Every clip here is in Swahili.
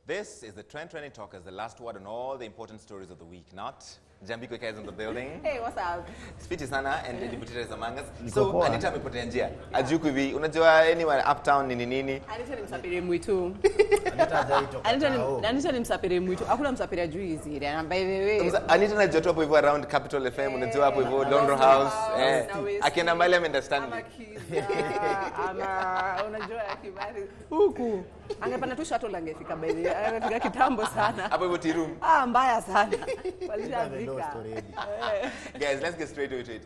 This is the Trend Trending Talkers, the last word on all the important stories of the week, not? Njambi Koikai is in the building. Hey, what's up? Spiti sana and Butita is among us. So, Anita amepotea njia. Ajuku hivi, unajua anywhere uptown nini nini? Anita ni msafiri mwitu. Anita Anita ni msafiri mwitu. Hakuna msafiri ajui hizi. And by the way, Anita anajua hapo hivyo around Capital FM, unajua hapo hivyo London House. Akienda mbali understand. Ama unajua kibali huku. Angepanda tu shuttle angefika by the way. Angefika kitambo sana. Hapo hivyo tirum. Mbaya sana. Guys, let's get straight into it.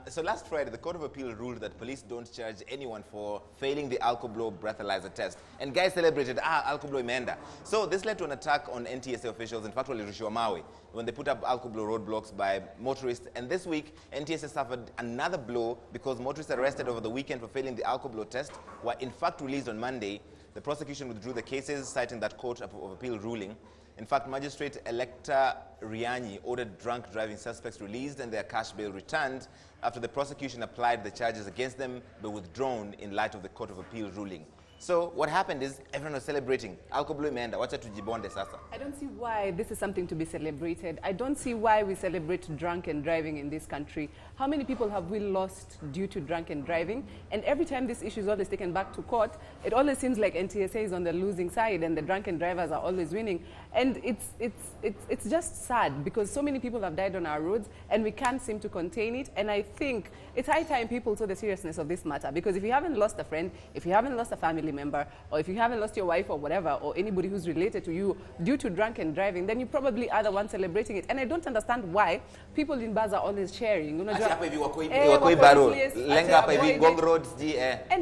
So last Friday, the Court of Appeal ruled that police don't charge anyone for failing the Alcoblow breathalyzer test. And guys celebrated, Alcoblow imeenda. So this led to an attack on NTSA officials. In fact, walirushiwa mawe when they put up Alcoblow roadblocks by motorists. And this week, NTSA suffered another blow because motorists arrested over the weekend for failing the Alcoblow test were in fact released on Monday. The prosecution withdrew the cases, citing that Court of Appeal ruling. In fact, Magistrate Electa Rianyi ordered drunk driving suspects released and their cash bail returned after the prosecution applied the charges against them but withdrawn in light of the Court of Appeal ruling. So what happened is everyone was celebrating. Alcoblow imeenda, wacha tujibonde sasa. I don't see why this is something to be celebrated. I don't see why we celebrate drunken driving in this country. How many people have we lost due to drunken driving? And every time this issue is always taken back to court, it always seems like NTSA is on the losing side and the drunken drivers are always winning. And it's just sad because so many people have died on our roads and we can't seem to contain it. And I think it's high time people saw the seriousness of this matter, because if you haven't lost a friend, if you haven't lost a family member, or if you haven't lost your wife or whatever, or anybody who's related to you due to drunken driving, then you probably are the one celebrating it. And I don't understand why people in bars are always sharing. And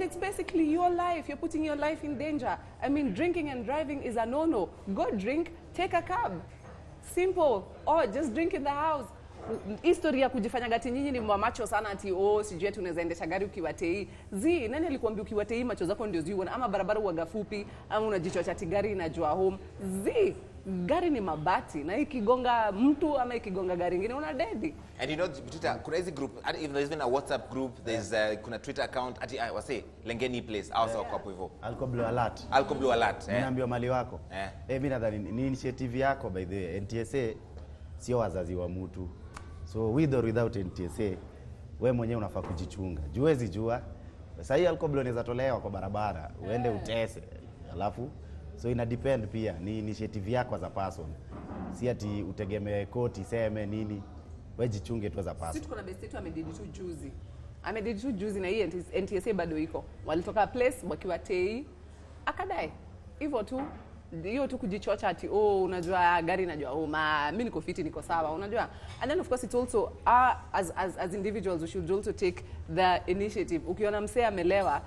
it's basically your life. You're putting your life in danger. I mean, drinking and driving is a no-no. Go drink, take a cab. Simple. Or just drink in the house. History ya kujifanya gati nyinyi ni mamacho sana ati sijui eti unaweza endesha gari ukiwa tei. Nani alikwambia ukiwa tei macho zako ndio ziona, ama barabara huwa fupi, ama unajichocha ati gari inajua home. Gari ni mabati na ikigonga mtu ama ikigonga gari nyingine una dead. And you know, Butita, kuna hizi group, even there's been a WhatsApp group, there's kuna Twitter account, ati wase Lengeni place, also hapo hivyo. Alcoblow alert. Alcoblow alert. Niambia mali wako. Mimi nadhani ni initiative yako by the way. NTSA sio wazazi wa mtu. So with or without NTSA, wewe mwenyewe unafaa kujichunga. Juwezi jua. Sasa hii Alcoblow inaweza tolewa kwa barabara, uende utese. Alafu so ina depend pia ni initiative yako as a person. Si ati utegemee koti seme nini. Wewe jichunge tu as a person. Sisi tuko na best yetu amedid tu juzi na hii NTSA bado iko. Walitoka place wakiwa tei akadai. Hivyo tu hiyo tu kujichocha ati unajua gari inajua mimi niko fiti niko sawa unajua. And then of course it's also as individuals we should also take the initiative. Ukiona msee amelewa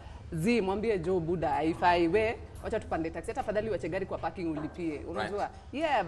mwambie Joe Buda haifai, we wacha tupande taxi, hata afadhali wache gari kwa parking ulipie unajua.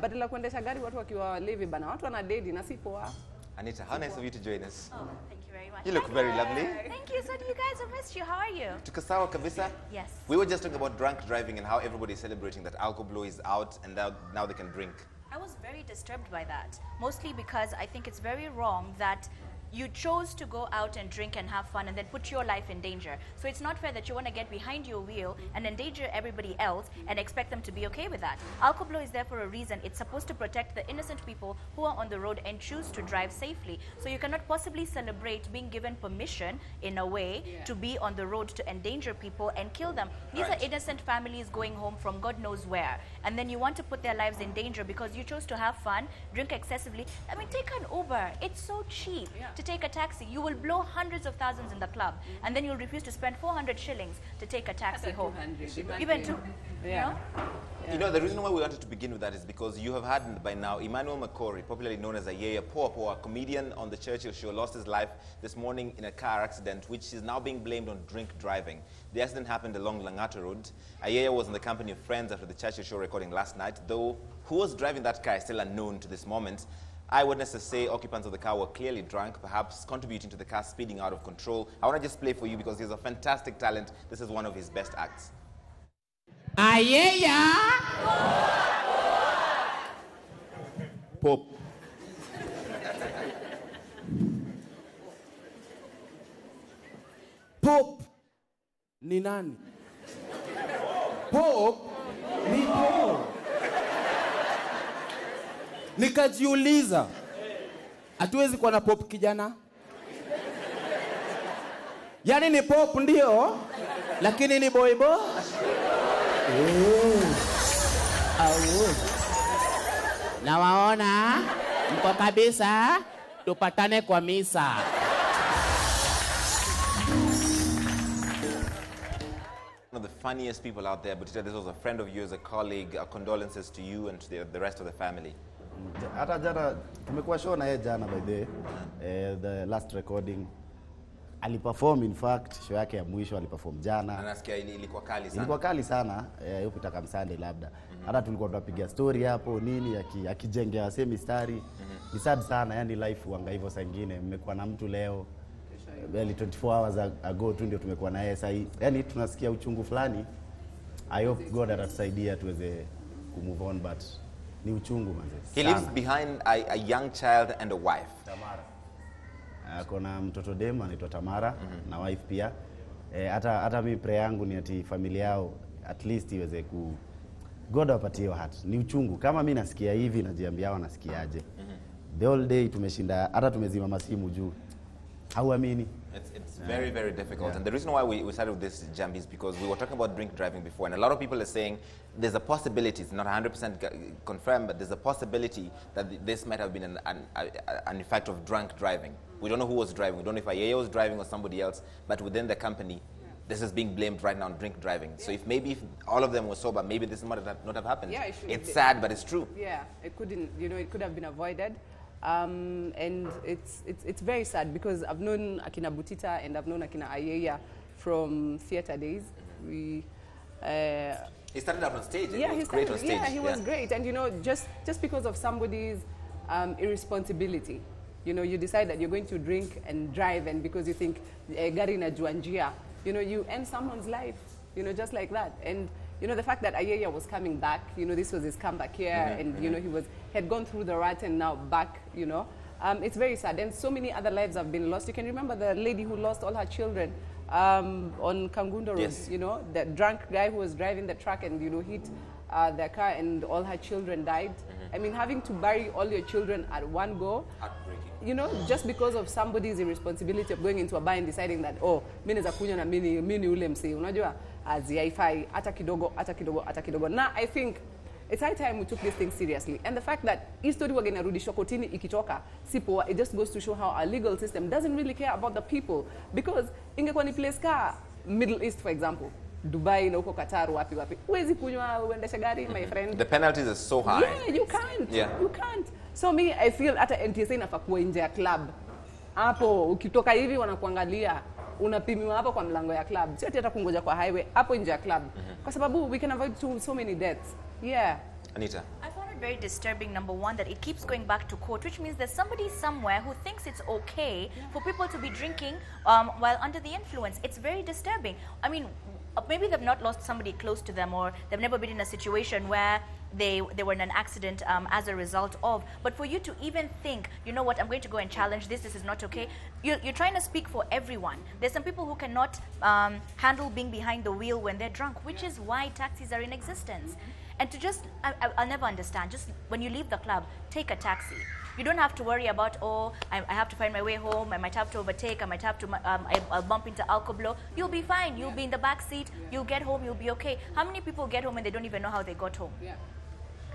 Badala kuendesha gari watu wakiwa walevi bana, watu wana dedi na si poa. Anita, how nice of you to join us. Thank you very much. You look very lovely. Thank you. So do you guys? I've missed you. How are you? Tuko sawa kabisa? Yes. We were just talking about drunk driving and how everybody is celebrating that Alcoblow is out and now they can drink. I was very disturbed by that, mostly because I think it's very wrong that you chose to go out and drink and have fun and then put your life in danger. So it's not fair that you want to get behind your wheel and endanger everybody else and expect them to be okay with that. Alcoblow is there for a reason. It's supposed to protect the innocent people who are on the road and choose to drive safely. So you cannot possibly celebrate being given permission in a way to be on the road to endanger people and kill them. These are innocent families going home from God knows where. And then you want to put their lives in danger because you chose to have fun, drink excessively. I mean, take an Uber. It's so cheap. To take a taxi, you will blow hundreds of thousands in the club, and then you'll refuse to spend 400 shillings to take a taxi home. Even two, You know, the reason why we wanted to begin with that is because you have had by now Emmanuel Makori, popularly known as Ayeiya, a comedian on the Churchill show, lost his life this morning in a car accident, which is now being blamed on drink driving. The accident happened along Langata Road. Ayeiya was in the company of friends after the Churchill show recording last night, though who was driving that car is still unknown to this moment. Eyewitnesses say occupants of the car were clearly drunk, perhaps contributing to the car speeding out of control. I want to just play for you because he's a fantastic talent. This is one of his best acts. Ayeiya! Pop. Pop ni nani? Pop ni Paul. Nikajiuliza, hatuwezi kuwa na pop kijana? Yaani ni pop ndio, lakini ni boy boy. Na waona mko kabisa, tupatane kwa misa. One of the funniest people out there, Butita, this was a friend of yours, a colleague. Our condolences to you and to the rest of the family. Hata jana tumekuwa show na yeye jana by the last recording. Aliperform, in fact, show yake ya mwisho aliperform jana. Anasikia ilikuwa kali sana. Ilikuwa kali sana, yupita kama Sunday labda. Hata tulikuwa tunapiga story hapo nini akijengea wase mistari. Ni sad sana, yani life huanga hivyo saa nyingine. Mmekuwa na mtu leo, barely 24 hours ago tu ndio tumekuwa na yeye sasa. Yani tunasikia uchungu fulani. I hope God atatusaidia tuweze move on, but ni uchungu manze. He leaves behind a young child and a wife. Tamara. Kuna mtoto demu anaitwa Tamara na wife pia. Hata mimi prayer yangu ni ati familia yao at least iweze God awapatie hiyo heart. Ni uchungu. Kama mimi nasikia hivi najiambia hao nasikiaje. The whole day tumeshinda, hata tumezima masimu juu. Hauamini. It's very, very difficult. And the reason why we started with this, Njambi, is because we were talking about drink driving before, and a lot of people are saying there's a possibility, it's not 100% confirmed, but there's a possibility that this might have been an effect of drunk driving. We don't know who was driving. We don't know if Ayeiya was driving or somebody else, but within the company, this is being blamed right now on drink driving. So if all of them were sober, maybe this might not have happened. Yeah, it's sad, but it's true. Yeah, it couldn't, it could have been avoided. And it's very sad because I've known Akina Butita and I've known Akina Ayeiya from theater days. He started out on stage. Yeah, he was great on stage. Yeah, he was great. And just because of somebody's irresponsibility, you decide that you're going to drink and drive, and because you think gari na juanjia, you end someone's life, just like that. And the fact that Ayeiya was coming back, this was his comeback here, and he had gone through the rut and now back, it's very sad. And so many other lives have been lost. You can remember the lady who lost all her children on Kangundo Road, yes. The drunk guy who was driving the truck and hit their car and all her children died. I mean, having to bury all your children at one go, heartbreaking. Just because of somebody's irresponsibility of going into a bar and deciding that, oh, mimi naweza kunywa na mimi ule msee, unajua, haifai hata kidogo. Now I think it's high time we took this thing seriously, and the fact that hii story wage inarudishwa kotini ikitoka sipo, it just goes to show how our legal system doesn't really care about the people, because ingekuwa ni place ka Middle East, for example, Dubai na huko Qatar, wapi huwezi kunywa uendesha gari, my friend. The penalties are so high. Yeah, you can't. So me, I feel hata NTSA inafaa kuwa nje ya club. Hapo ukitoka hivi wanakuangalia, unapimiwa hapo kwa mlango ya club. Sio hata kungoja kwa highway, hapo nje ya club. Kwa sababu we can avoid so many deaths. Yeah. Anita. I found it very disturbing, number one, that it keeps going back to court, which means there's somebody somewhere who thinks it's okay for people to be drinking while under the influence. It's very disturbing. I mean, maybe they've not lost somebody close to them, or they've never been in a situation where they were in an accident as a result of. But for you to even think, you know what, I'm going to go and challenge this is not okay, you're trying to speak for everyone. There's some people who cannot handle being behind the wheel when they're drunk, which is why taxis are in existence. And to just, I'll never understand, just when you leave the club, take a taxi. You don't have to worry about, oh, I have to find my way home, I might have to overtake, I might have to, I'll bump into Alcoblow. You'll be fine, you'll be in the back seat, you'll get home, you'll be okay. How many people get home and they don't even know how they got home? Yeah.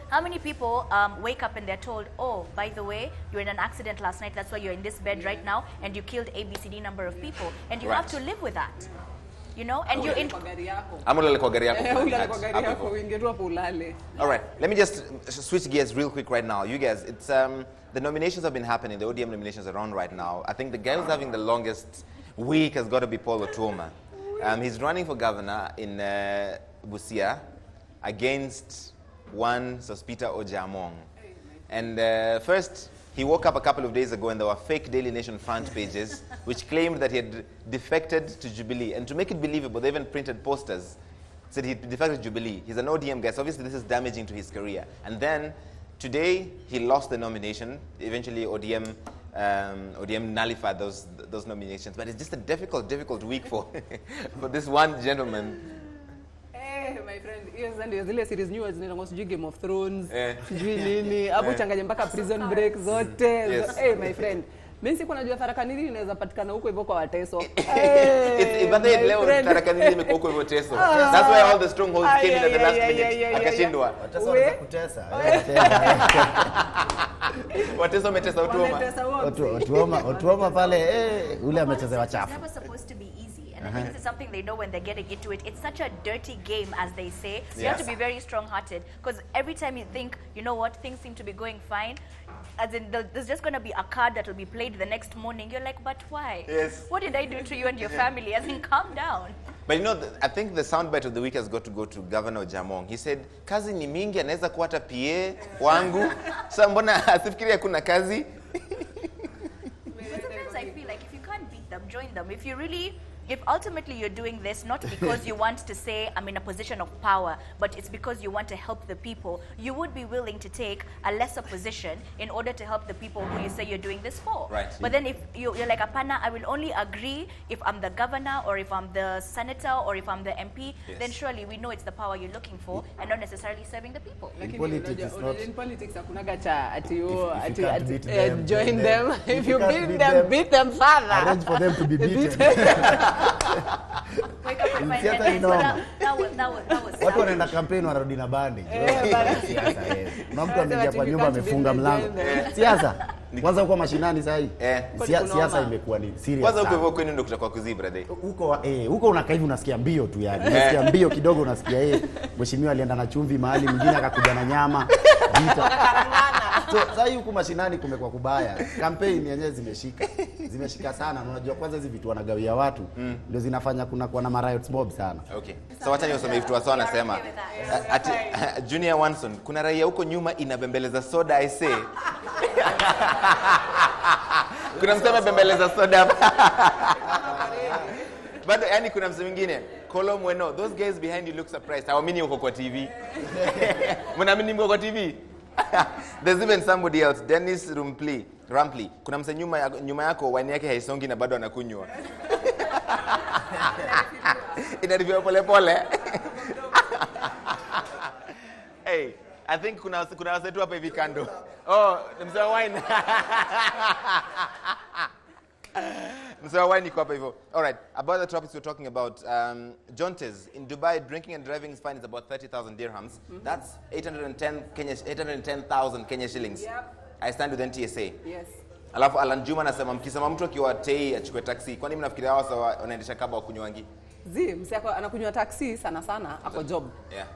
How many people wake up and they're told, oh, by the way, you were in an accident last night, that's why you're in this bed right now, and you killed ABCD number of people, and you have to live with that. And you're in... All right, let me just switch gears real quick right now. You guys, it's the nominations have been happening, the ODM nominations are on right now. I think the guy who's having the longest week has got to be Paul Otuoma. He's running for governor in Busia against one Sospita Ojamong. And first, he woke up a couple of days ago and there were fake Daily Nation front pages which claimed that he had defected to Jubilee. And to make it believable, they even printed posters. Said he defected to Jubilee. He's an ODM guy, so obviously this is damaging to his career. And then today, he lost the nomination. Eventually, ODM nullified those nominations. But it's just a difficult week for, for this one gentleman. my friend, yes, and zile series new zinaitwa sijui Game of Thrones, sijui nini, hapo changanya mpaka Prison Break zote. Yes. Hey my friend, mimi siko najua Tharaka Nithi inaweza patikana huko hivyo kwa Wateso. But they leo Tharaka Nithi imekuwa huko hivyo Teso. That's why all the strongholds came in at the last minute. Akashindwa. Wateso wanaweza kutesa. Wateso umetesa Otuoma pale ule amechezewa chafu. It's never supposed to be easy. And I think this is something they know when they're getting into it. It's such a dirty game, as they say. So you have to be very strong-hearted. Because every time you think, you know what, things seem to be going fine, as in there's just going to be a card that will be played the next morning. You're like, but why? Yes. What did I do to you and your family? As in, calm down. But you know, I think the soundbite of the week has got to go to Governor Jamong. He said, kazi ni mingi, anaweza kuwa hata PA wangu. Sasa mbona asifikiria kuna kazi? But sometimes I feel like if you can't beat them, join them. If ultimately you're doing this not because you want to say I'm in a position of power, but it's because you want to help the people, you would be willing to take a lesser position in order to help the people who you say you're doing this for. Right. But then if you're like, Apana, I will only agree if I'm the governor or if I'm the senator or if I'm the MP, then surely we know it's the power you're looking for and not necessarily serving the people. In politics, it's not... In politics, hakunaga cha ati you join them. If you beat them further. Arrange for them to be beaten. Wake up and find that was watu wanaenda campaign wanarudi na bandi. Na mtu ameingia kwa nyumba amefunga mlango. Siasa. Kwanza huko mashinani sasa hii. Siasa imekuwa ni serious. Kwanza huko hivyo kwenu ndio kutakuwa kuzi brother. Huko unakaa hivi unasikia mbio tu yani. Unasikia mbio kidogo unasikia mheshimiwa alienda na chumvi mahali mwingine akakuja na nyama. Vita. So sasa huko mashinani kumekuwa kubaya. Campaign yenyewe zimeshika sana. Unajua kwanza hizi vitu wanagawia watu ndio zinafanya kuna kuwa na riots mob sana. Okay. So wacha niosome vitu wasao wanasema. Ati Junior Wanson, kuna raia huko nyuma inabembeleza soda I say. Kuna msema bembeleza soda. Bado yani kuna msema mwingine, Kolo Mweno, those guys behind you look surprised. Hawamini uko kwa TV. Mnaamini mko kwa TV? There's even somebody else, Dennis Rampli. Kuna msema nyuma yako wine yake haisongi na bado anakunywa. Inarivyo pole. Hey, I think kuna wasetu hapa hivi kando. Oh, msema wine. Msema wine iko hapa hivyo. All right, about the topics we're talking about, Jontes in Dubai, drinking and driving is fine. It's about 30,000 dirhams. That's 810,000 Kenya shillings. Yep. I stand with NTSA. Yes. Alafu Alan Juma anasema mkisema mtu akiwa tei achukue taxi, kwani mnafikiria hao sawa wanaendesha kaba wakunywangi? Msako anakunywa taxi sana ako job. Yeah.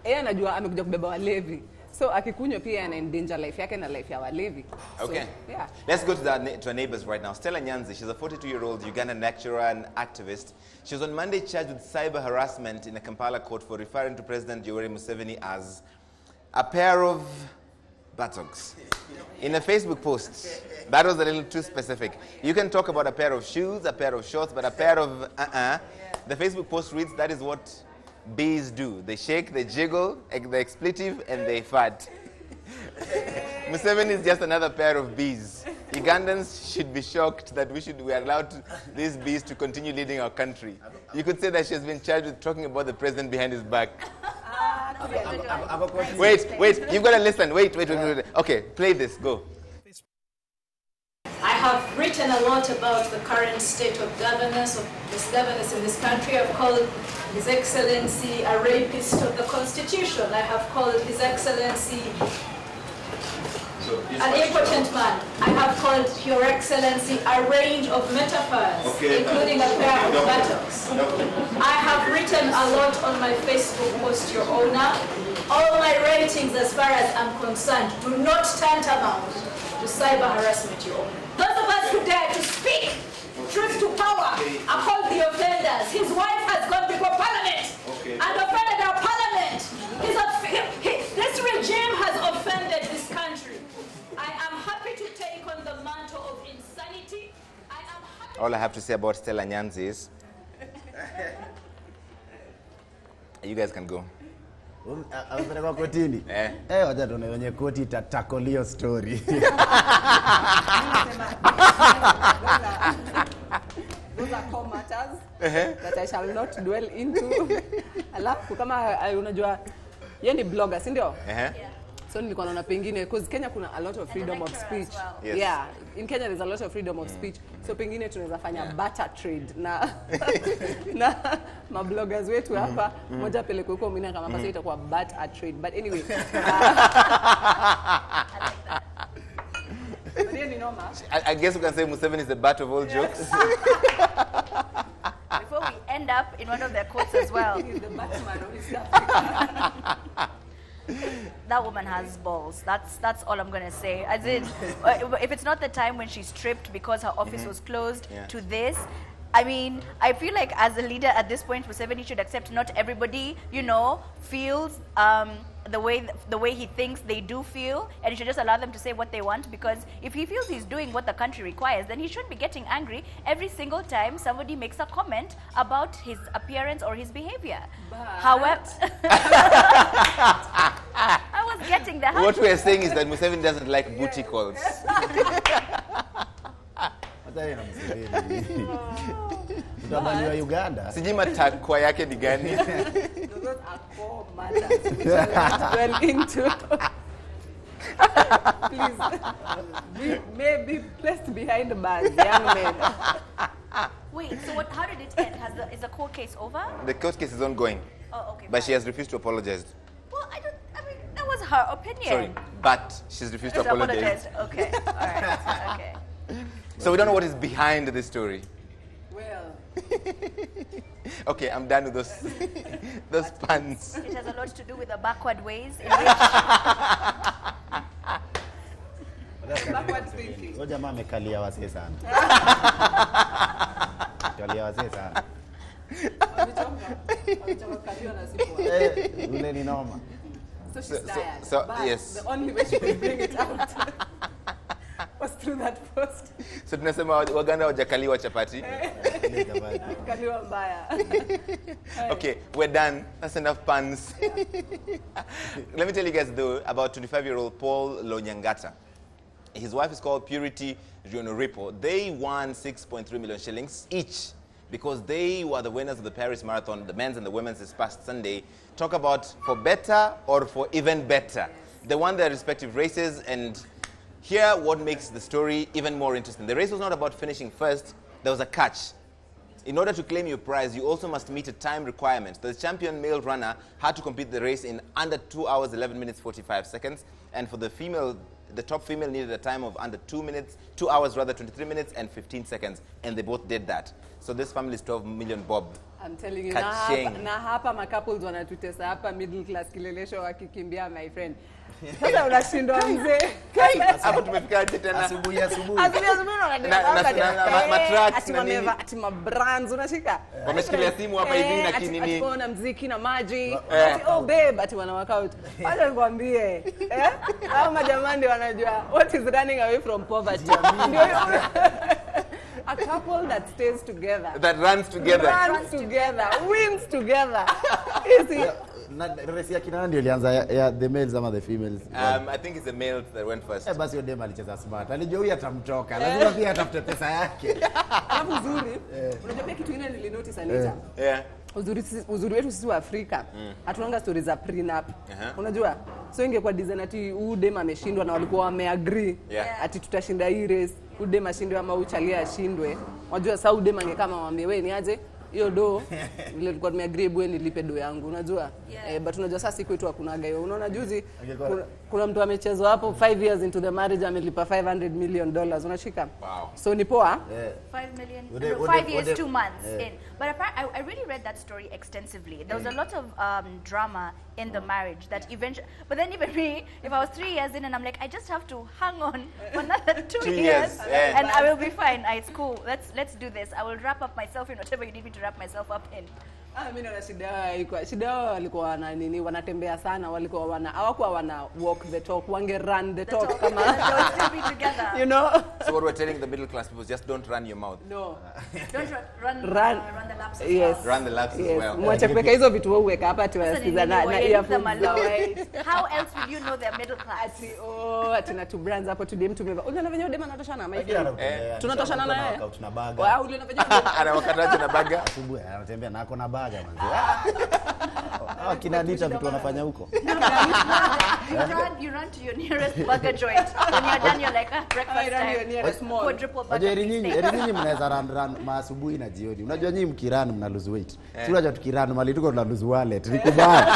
Yeye anajua amekuja kubeba walevi. So akikunywa pia ana endanger life yake na life ya walevi. Okay. So, yeah. Let's go to our neighbors right now. Stella Nyanzi, she's a 42-year-old Ugandan lecturer and activist. She was on Monday charged with cyber harassment in a Kampala court for referring to President Yoweri Museveni as a pair of buttocks. In a Facebook post, that was a little too specific. You can talk about a pair of shoes, a pair of shorts, but a pair of The Facebook post reads, that is what bees do. They shake, they jiggle, the expletive, and they fart. Museveni is just another pair of bees. Ugandans should be shocked that we are allowed these bees to continue leading our country. You could say that she has been charged with talking about the president behind his back. Wait, you've got to listen. Wait. Okay, play this, go. I have written a lot about the current state of governance in this country. I've called His Excellency a rapist of the Constitution. I have called His Excellency an impotent man. I have called Your Excellency a range of metaphors, including a pair of buttocks. I have written a lot on my Facebook post, Your Honor. All my ratings, as far as I'm concerned, do not tantamount to cyber harassment, Your Honor. Those of us who dare to speak truth to power are called the offenders. His wife has gone before Parliament and offended our Parliament. This regime has offended this country. I am happy to take on the mantle of insanity. All I have to say about Stella Nyanzi is, you guys can go. Amepelekwa kotini. Wacha tuone wenye koti itatakoliyo story. Those are core matters that I shall not dwell into. Alafu kama unajua yeye ni blogger, si ndio? Yeah. So nilikuwa naona pengine because Kenya kuna a lot of freedom of speech. Well. Yes. Yeah, in Kenya there's a lot of freedom of speech. So pengine tunaweza fanya barter trade na na mabloggers wetu hapa moja peleke huko mwingine kama pasa itakuwa barter trade. But anyway. I guess we can say Museveni is the butt of all jokes. Before we end up in one of their quotes as well. He's the Batman of East Africa. That woman has balls. That's all I'm gonna say. As in, if it's not the time when she's stripped because her office was closed to this, I mean, I feel like as a leader at this point, Museveni should accept not everybody, you know, feels the way he thinks they do feel, and he should just allow them to say what they want, because if he feels he's doing what the country requires, then he shouldn't be getting angry every single time somebody makes a comment about his appearance or his behavior. However, I was getting that. What we are saying is that Museveni doesn't like booty calls. Utabani wa Uganda. Sijui matakwa yake ni gani. Those are core matters which I won't dwell into. Please, may be placed behind bars, young men. Wait, so what? How did it end? Is the court case over? The court case is ongoing. Oh, okay. But she has refused to apologize. Well, I mean, that was her opinion. Sorry, but she's refused to apologize. Okay, all right, okay. So we don't know what is behind this story. Well, Okay, I'm done with those puns. It has a lot to do with the backward ways in which backward thinking. Huyo jamaa amekalia wasee sana. Kalia wasee sana. Ule ni noma. So she's tired. so but yes. the only way she could bring it out was through that post. So tunasema Waganda wajakaliwa chapati. Kaliwa mbaya. Okay, we're done. That's enough puns. Let me tell you guys though about 25-year-old Paul Lonyangata. His wife is called Purity Rionoripo. They won 6.3 million shillings each because they were the winners of the Paris Marathon, the men's and the women's this past Sunday. Talk about for better or for even better. They won their respective races, and here what makes the story even more interesting. The race was not about finishing first. There was a catch. In order to claim your prize, you also must meet a time requirement. The champion male runner had to complete the race in under 2 hours, 11 minutes, 45 seconds. And for the female, the top female needed a time of under 2 hours, 23 minutes and 15 seconds. And they both did that. So this family is 12 million bob. I'm telling you, Kacheng. na hapa ma-couples wanatutesa hapa middle class kilelesho wakikimbia, my friend. Sasa unashindwa mzee. Hapo tumefika aje tena? Asubuhi. Asubuhi ati mabrands unashika. Wameshikilia simu hapa hivi na kinini. Ati na mziki na maji. Ati oh babe, ati wana workout. Acha nikwambie. Hao majamani wanajua what is running away from poverty. A couple that stays together. That runs together. Runs together. Wins together. Easy. Na race ya kina ndio ilianza ya the males ama the females? I think it's the males that went first. Basi yule dem alicheza smart. Alijua huyu atamtoka. Lazima pia atafute pesa yake. Alafu uzuri, unajua pia kitu ingine nilinotice Anita. Yeah. Uzuri wetu sisi wa Afrika, hatunanga stories za prenup. Unajua? So ingekuwa design ati huyu dem ameshindwa na walikuwa wameagree ati tutashinda hii race, huyu dem ashindwe ama uchalia ashindwe. Unajua sasa huyu dem angekama mwambie wewe ni aje? Hiyo do vile tulikuwa tumeagree bwe nilipe do yangu, unajua? But unajua sasa siku yetu hakunaga hiyo. Unaona juzi kuna mtu amechezwa hapo 5 years into the marriage amelipa $500 million, unashika? Wow. So ni poa. 5 million, 5 years, 2 months in. But I really read that story extensively. There was a lot of drama in the marriage that eventually, but then even me, if I was 3 years in and I'm like, I just have to hang on for another 2 years and I will be fine. It's cool. Let's do this. I will wrap up myself in whatever you need me to wrap myself up in. Mimi na shida walikuwa wana nini, wanatembea sana, walikuwa hawakuwa wana walk the talk, wange run the talk kama together. You know. So what we're telling the middle class people is just don't run your mouth. No. Don't run the laps as yes. well. Run the laps as well. Mwache kuweka hizo vitu wewe uweka hapa ati wasikiza na earphones. How else will you know they're middle class? Ati na two brands hapo tu dem tumeva. Unaona venye dem anatoshana my friend. Tunatoshana na yeye. Tuna baga. Wao uliona venye ana wakati na baga. Asubuhi anatembea na ako na baga manzi. kina Anita vitu wanafanya huko. You run to your nearest burger joint. When you're done, you're like, breakfast time. Quadruple burger. Eri nyinyi mnaweza run maasubuhi na jioni. Unajua nyinyi mkirun mna lose weight. Si unajua tukirun mali tuko tuna lose wallet. Nikubali.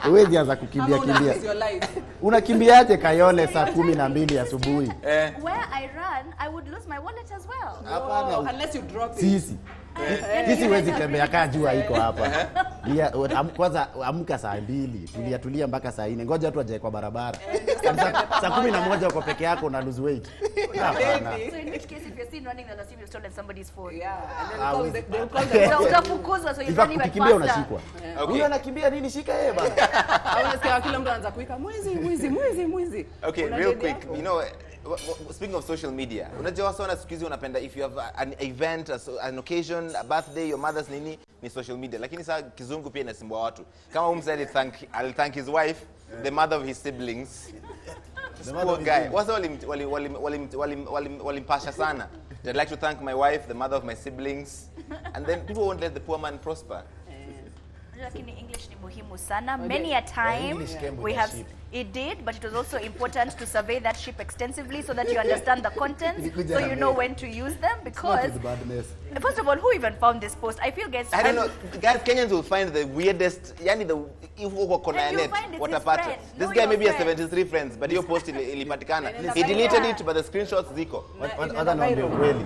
Uwezi anza kukimbia. Unakimbiaje Kayole saa 12 asubuhi? Where I run, I would lose my wallet as well. Hapana. Unless you drop it. Sisi wezi tembea kaa jua iko hapa. Kwanza amka saa 2, tulia mpaka saa 4. Ngoja watu waje kwa barabara. Saa 11 uko peke yako na lose weight. So in which case if you're seen running, they'll assume you've stolen somebody's phone. Yeah, and then they'll call the utafukuzwa, so you run even faster. faster. Huyo anakimbia nini, shika yeye bana. Unasikia kila mtu anaanza kuika mwizi. Okay, real quick. You know, speaking of social media, unajua wasa wana siku hizi unapenda if you have an event, an occasion, a birthday, your mother's nini, ni social media. Lakini saa kizungu pia inasimbua watu. Kama msali I'll thank his wife, the mother of his siblings. The poor guy. Wasa walimpasha sana. I'd like to thank my wife, the mother of my siblings. And then people won't let the poor man prosper. Lakini English ni muhimu sana. Many a time we have it did, but it was also important to survey that ship extensively so that you understand the contents, so you know when to use them. Because first of all, who even found this post? I feel guys. I don't know. Guys, Kenyans will find the weirdest. Yani the watapata. This guy maybe has 73 friends, but your post ilipatikana. He deleted it, but the screenshots ziko. Hata naambia kweli.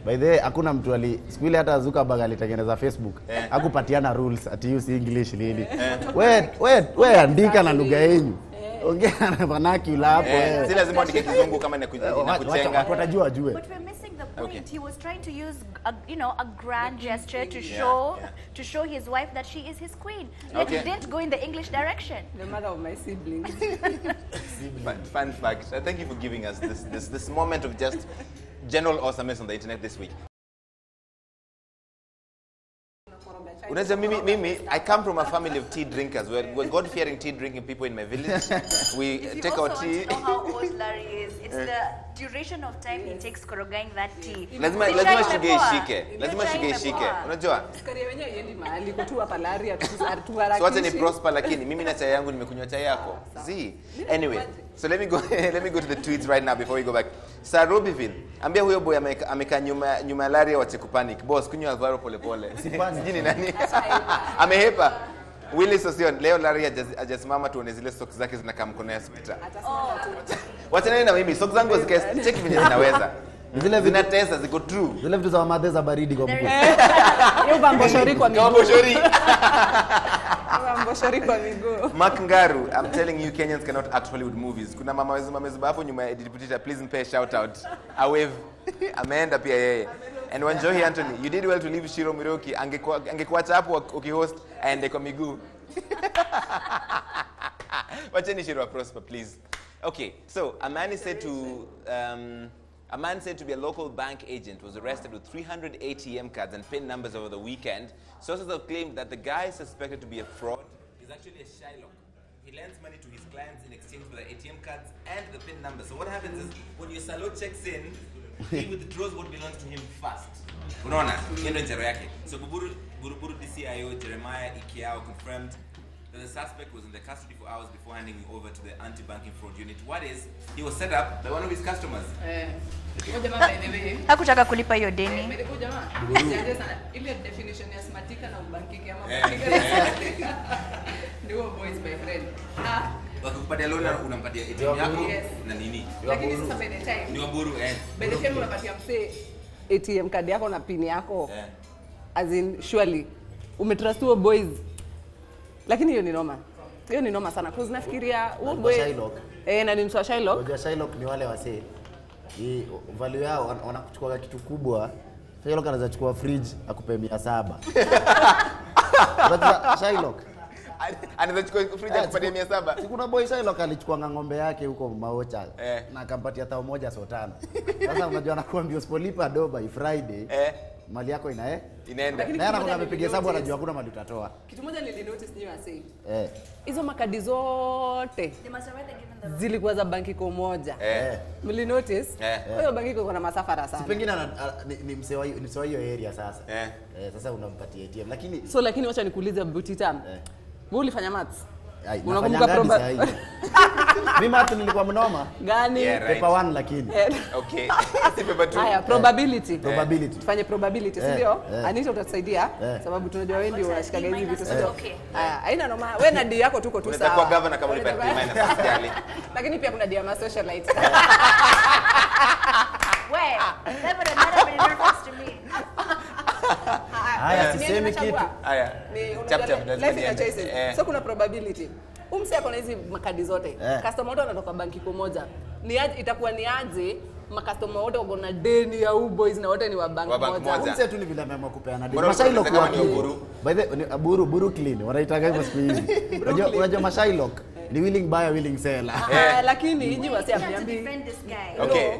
By the way, hakuna mtu siku ile hata Zuckerberg alitengeneza Facebook. Hakupatiana rules ati use English nini. Wewe andika na lugha yenu. Ongea na vernacular hapo. Si lazima andike kizungu kama inakujenga. Watajua ajue. But we're missing the point. Okay. He was trying to use a grand gesture to show his wife that she is his queen. Yet he didn't go in the English direction. The mother of my siblings. Fun fact. Thank you for giving us this moment of just general awesomeness on the internet this week. Unajua mimi I come from a family of tea drinkers. We're God-fearing tea drinking people in my village. We take our tea. If you also want to know how old Larry is, it's the duration of time he takes korogaing that tea. Lazima shige ishike. Unajua? Sukari wenyewe iendi mahali kwa tu hapa Larry atuharakishe. So wacha ni prosper, lakini mimi na chai yangu nimekunywa chai yako. See. Anyway, so let me go to the tweets right now before we go back. Sarobiville, ambia huyo boy amekaa nyuma Larry wache kupanic. Boss, kunywa Alvaro polepole. Sijini nani? Amehepa. Willis Osion, leo Larry hajasimama tuone zile socks zake zinakaa mkono ya spita. Wacha nini na mimi, socks zangu check vile zinaweza. Zile zinatesa ziko true. Zile vitu za madhe za baridi kwa mguu. Yo bamboshori kwa miguu. Bamboshori kwa miguu. Mark Ngaru, I'm telling you Kenyans cannot act Hollywood movies. Kuna mama wezu hapo nyuma ya Butita, please mpe shout out. A wave. Ameenda pia yeye. And Wanjohi Anthony, you did well to leave Shiro Miroki. Angekuacha hapo ukihost aende kwa miguu. Wacheni Shiro prosper, please. Okay, so a man said to be a local bank agent was arrested with 300 ATM cards and PIN numbers over the weekend. Sources have claimed that the guy suspected to be a fraud is actually a Shylock. He lends money to his clients in exchange for the ATM cards and the PIN numbers. So what happens is when your salo checks in, he withdraws what belongs to him first. Unaona, hiyo ndio njaro yake. So Buruburu DCIO Jeremiah Ikiao confirmed that the suspect was in the custody for hours before handing him over to the anti-banking fraud unit. What is, he was set up by one of his customers. Hakutaka kulipa hiyo deni. Ile definition ya smartika na ubankiki ama ndio boys my friend. Wakupatia loan unampatia ATM yako na nini? Lakini sasa by the time. Ni waburu By the time unapatia mse ATM card yako na pin yako. As in surely umetrust huo boys. Lakini hiyo ni noma. Hiyo ni noma sana. Cause nafikiria huo boy na ni mswa Shylock. Unajua Shylock ni wale wasee. Hii value yao wanakuchukua kitu kubwa. Shylock anaweza chukua fridge akupe 700. Unajua Shylock anaweza chukua fridge akupatia 700. Kuna boy Shylock alichukua ng'ombe yake huko Maocha na akampatia 1,500. Sasa unajua anakuambia usipolipa do by Friday mali yako inaenda. Na anakuwa amepiga hesabu anajua hakuna mali utatoa. Kitu moja nilinotice ni wasei. Hizo makadi zote zilikuwa za banki moja. Mlinotice? Hiyo banki iko na masafara sana. Si pengine ni msewa hiyo area sasa. Sasa unampatia ATM lakini lakini wacha nikuulize Butita. Wewe ulifanya maths? Unakumbuka probability? Mimi maths nilikuwa mnoma. Gani? Paper 1 lakini. Okay. Si paper 2. Haya, probability. Tufanye probability, si ndio? Anita utatusaidia sababu tunajua wewe ndio unashikaga hivi vitu sio? Haya, haina noma. Wewe na D yako tuko tu sawa. Unaweza kuwa governor kama ulipata minus hospitali. Lakini pia kuna D ya socialite. Wewe, never been nervous to me. Haya, sisemi kitu. Haya. Life ina choices. So kuna probability. Umse ako na hizi makadi zote. Customer wote wanatoka banki moja. Itakuwa ni aje customer wote wako na deni ya boys na wote ni wa banki moja. Umse tu ni vile ameamua kupeana deni. Mashailo kwa by the buru clean. Wanaitaka hivyo siku hizi. Unajua mashailo ni willing buyer willing seller. Lakini hizi wasi amniambi. Defend this guy. Okay.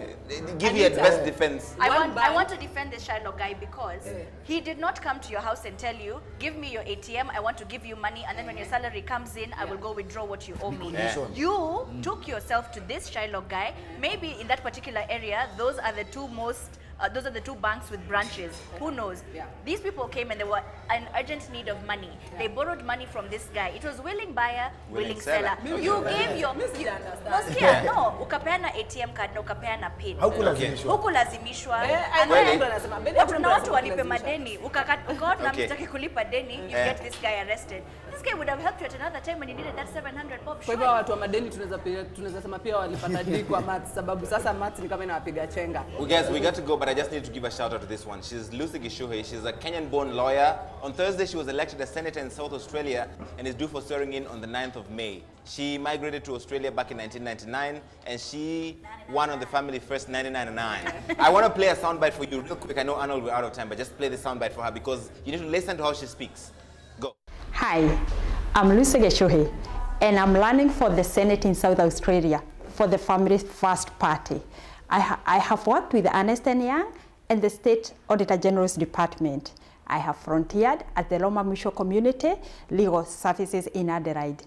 Give your best defense. I want to defend this Shiloh guy because he did not come to your house and tell you, give me your ATM, I want to give you money, and then when your salary comes in, I will go withdraw what you owe me. You took yourself to this Shiloh guy. Maybe in that particular area, those are the two banks with branches. Who knows? These people came and they were in urgent need of money. They borrowed money from this guy. It was willing buyer, willing seller. You gave your no, ukapeana ATM card na ukapeana PIN. Hukulazimishwa. Na watu walipe madeni. Ukaona mtaki kulipa deni, you get this guy arrested. This guy would have helped you at another time when you needed that 700 bob. Kwa hivyo watu wa madeni tunaweza sema pia walipata deni kwa maths sababu sasa maths ni kama inawapiga chenga. Guys, we got to go, but I just need to give a shout out to this one. She's Lucy Gishuhe. She's a Kenyan-born lawyer. On Thursday, she was elected a senator in South Australia and is due for swearing in on the 9th of May. She migrated to Australia back in 1999, and she won on the Family First 1999. I want to play a soundbite for you real quick. I know Arnold we're out of time, but just play the soundbite for her because you need to listen to how she speaks. Go. Hi, I'm Lucy Gishuhe, and I'm running for the Senate in South Australia for the Family First Party. I have worked with Ernst & Young and the State Auditor General's Department. I have frontiered at the Roma Mutual Community Legal Services in Adelaide.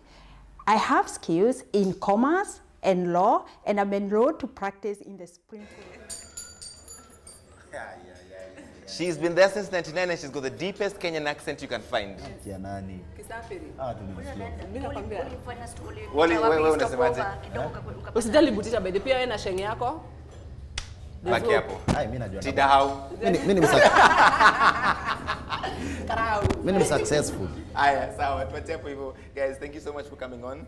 I have skills in commerce and law, and I'm enrolled to practice in the Supreme Court. She's been there since 1999 and she's got the deepest Kenyan accent you can find. Usijali Butita by the pia wewe na sheng yako. Baki hapo. Mimi najua. Tida how? Mimi ni successful. Aya, sawa. Tuache hapo hivyo. Guys, thank you so much for coming on.